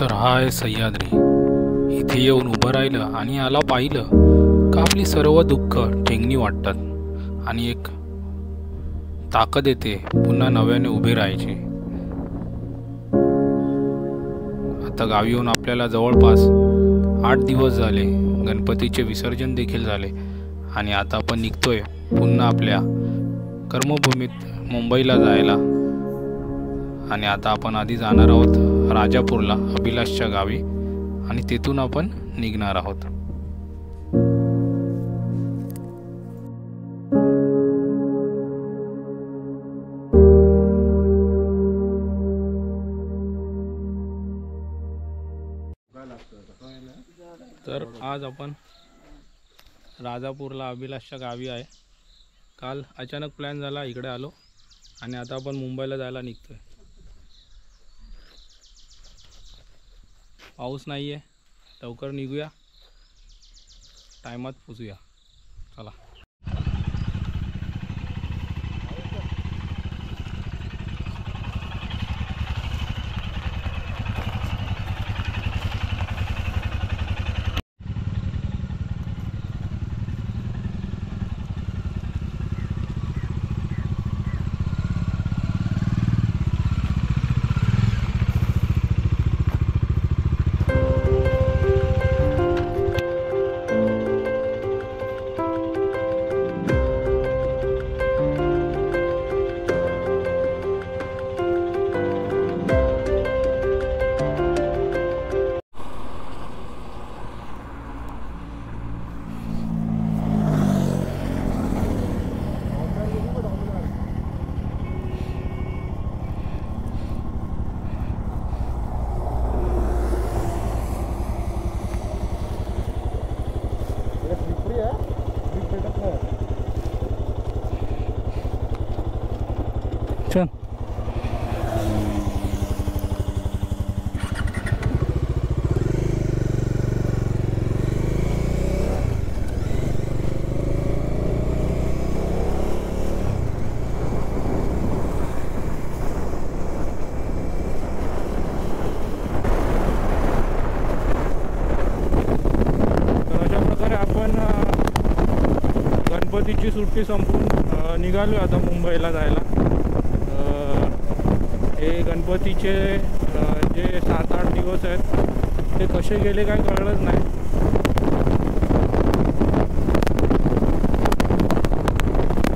तर हा आहे सह्याद्री. इथे येऊन उभं राहिलं आणि याला पाहिलं का आपली सर्व दुःख ठेंगणी वाटतात आणि एक ताकद येते पुन्हा नव्याने उभे राहायची. आता गावी येऊन आपल्याला जवळपास 8 दिवस झाले. गणपतीचे विसर्जन देखील झाले आणि आता आपण निघतोय पुन्हा आपल्या कर्मभूमीत मुंबईला जायला. आणि आता आपण आधी जाणार आहोत राजापूरला, अभिलाषच्या गावी, आणि तेथून आपण निघणार आहोत. तर आज आपण राजापूरला अभिलाषच्या गावी आहे. काल अचानक प्लॅन झाला, इकडे आलो आणि आता आपण मुंबईला जायला निघतोय. पाऊस नाही आहे, लवकर निघूया, टायमात पोचूया. चला. चल. गणपतीची सुट्टी संपून निघालो आता मुंबईला जायला. हे गणपतीचे जे 7-8 दिवस आहेत ते कसे गेले काय कळलंच नाही.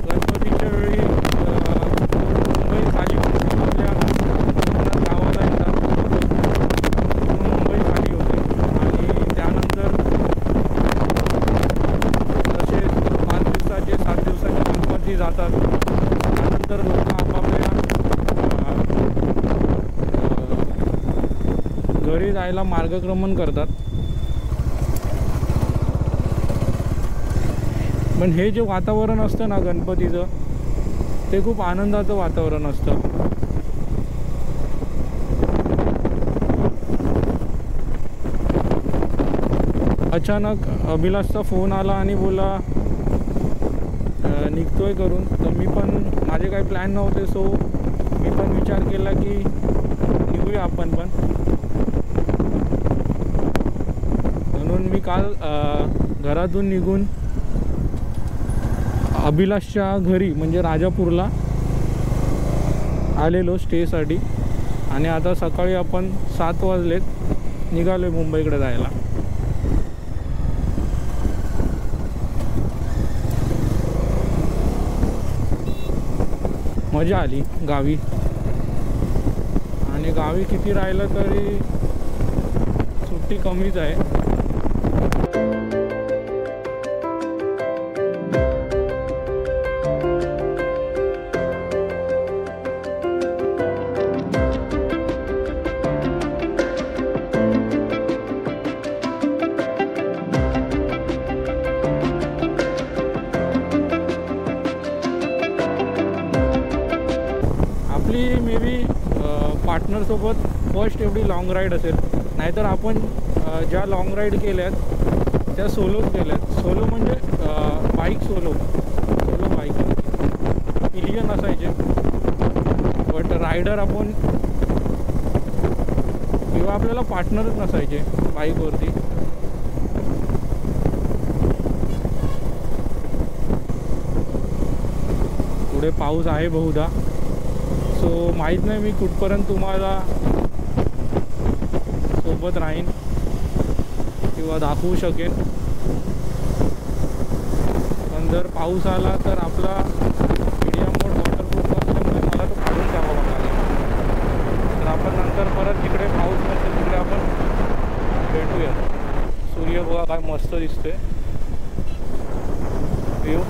गणपतीच्या वेळी मुंबई खाली होती, आपल्या गावाला येतात मुंबई खाली होते आणि त्यानंतर जसे 5 दिवसाचे 7 दिवसाचे गणपती जातात. त्यानंतर लोक आपापल्या घरी जायला मार्गक्रमण करतात. पण हे जे वातावरण असतं ना गणपतीचं, ते खूप आनंदाचं वातावरण असतं. अचानक अभिलाषचा फोन आला आणि बोला निघतोय करून. तर मी पण, माझे काही प्लॅन नव्हते, सो मी पण विचार केला की निघूया आपण पण. म्हणून मी काल घरातून निघून अभिलाषच्या घरी म्हणजे राजापूरला आलेलो स्टेसाठी. आणि आता सकाळी आपण 7 वाजलेत, निघालो मुंबईकडे जायला. मजा आली गावी. आणि गावी किती राहिलं तरी सुट्टी कमीच आहे. मे बी पार्टनरसोबत फर्स्ट एवढी लॉंग राईड असेल. नाहीतर आपण ज्या लॉंग राईड केल्यात त्या सोलोच केल्यात. सोलो म्हणजे बाईक सोलो बाईक पिलियन असायचे. बट रायडर आपण तेव्हा आपल्याला पार्टनरच नसायचे बाईकवरती. पुढे पाऊस आहे बहुधा, सो माहीत नाही मी कुठपर्यंत तुम्हाला सोबत राहीन किंवा दाखवू शकेन. पण जर पाऊस आला तर आपला मीडियम मोड वॉटरप्रूफ असल्यामुळे मला तो काढून टाकावा लागेल. तर आपण नंतर परत जिकडे पाऊस नसेल तिकडे आपण भेटूया. सूर्य बघा काय मस्त दिसतोय व्ह्यू.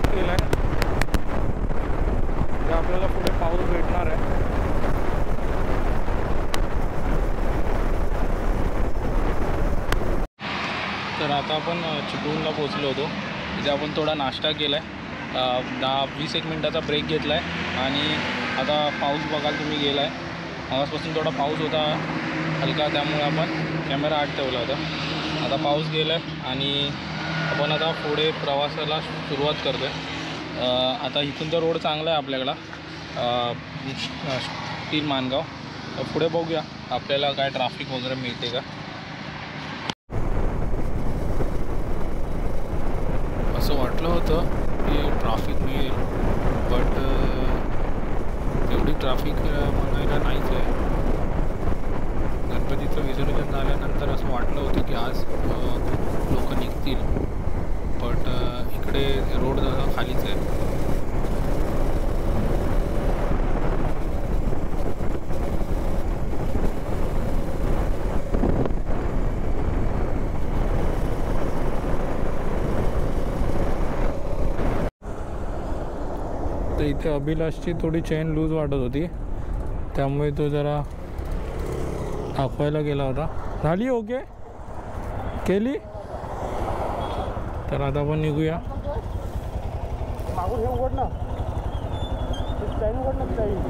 केलाय तर आपल्याला पुढे पाऊस भेटणार आहे. तर आता आपण चिपळूणला पोहोचलो होतो. तिथे आपण थोडा नाश्ता केला आहे, 10-20 मिनिटाचा ब्रेक घेतला आहे आणि आता पाऊस बघाल तुम्ही गेला आहे. आवाजपासून थोडा पाऊस होता हलका, त्यामुळे आपण कॅमेरा आत ठेवला होता. आता पाऊस गेला आहे आणि आपण आता पुढे प्रवासाला सुरुवात करतो आहे. आता इथून तर रोड चांगला आहे आपल्याकडं, स्टील मानगाव. तर पुढे बघूया आपल्याला काय ट्रॅफिक वगैरे मिळते का. असं वाटलं होतं की ट्रॅफिक मिळेल, बट तेवढी ट्रॅफिक म्हणायला नाहीच आहे. गणपतीचं विसर्जन झाल्यानंतर असं वाटलं होतं की आज खूप लोक निघतील, बट इकडे रोड जरा खालीच आहे. तर इथे अभिलाषची थोडी चेन लूज वाटत होती, त्यामुळे तो जरा दाखवायला गेला होता. झाली ओके केली. तर आता आपण निघूया. मागून हे उघड ना, चाईन उघड ना, चाईन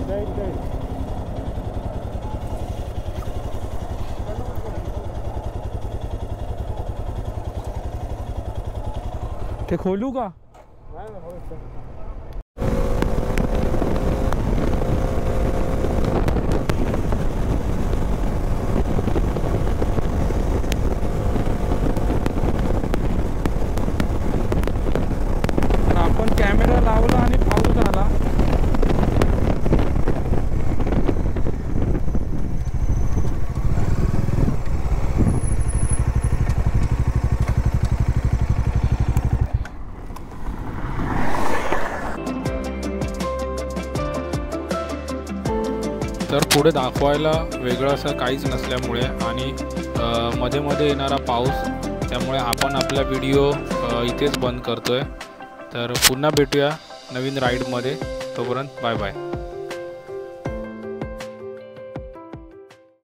चाईन चाईन. ते खोलू का. आपण कॅमेरा लावला आणि पाऊस आला. तर पुढे दाखवायला वेगळं असं काहीच नसल्यामुळे आणि मध्ये मध्ये येणारा पाऊस, त्यामुळे आपण आपला व्हिडिओ इथेच बंद करतोय. तर पुन्हा भेटूया नवीन राईडमध्ये. तोपर्यंत बाय बाय.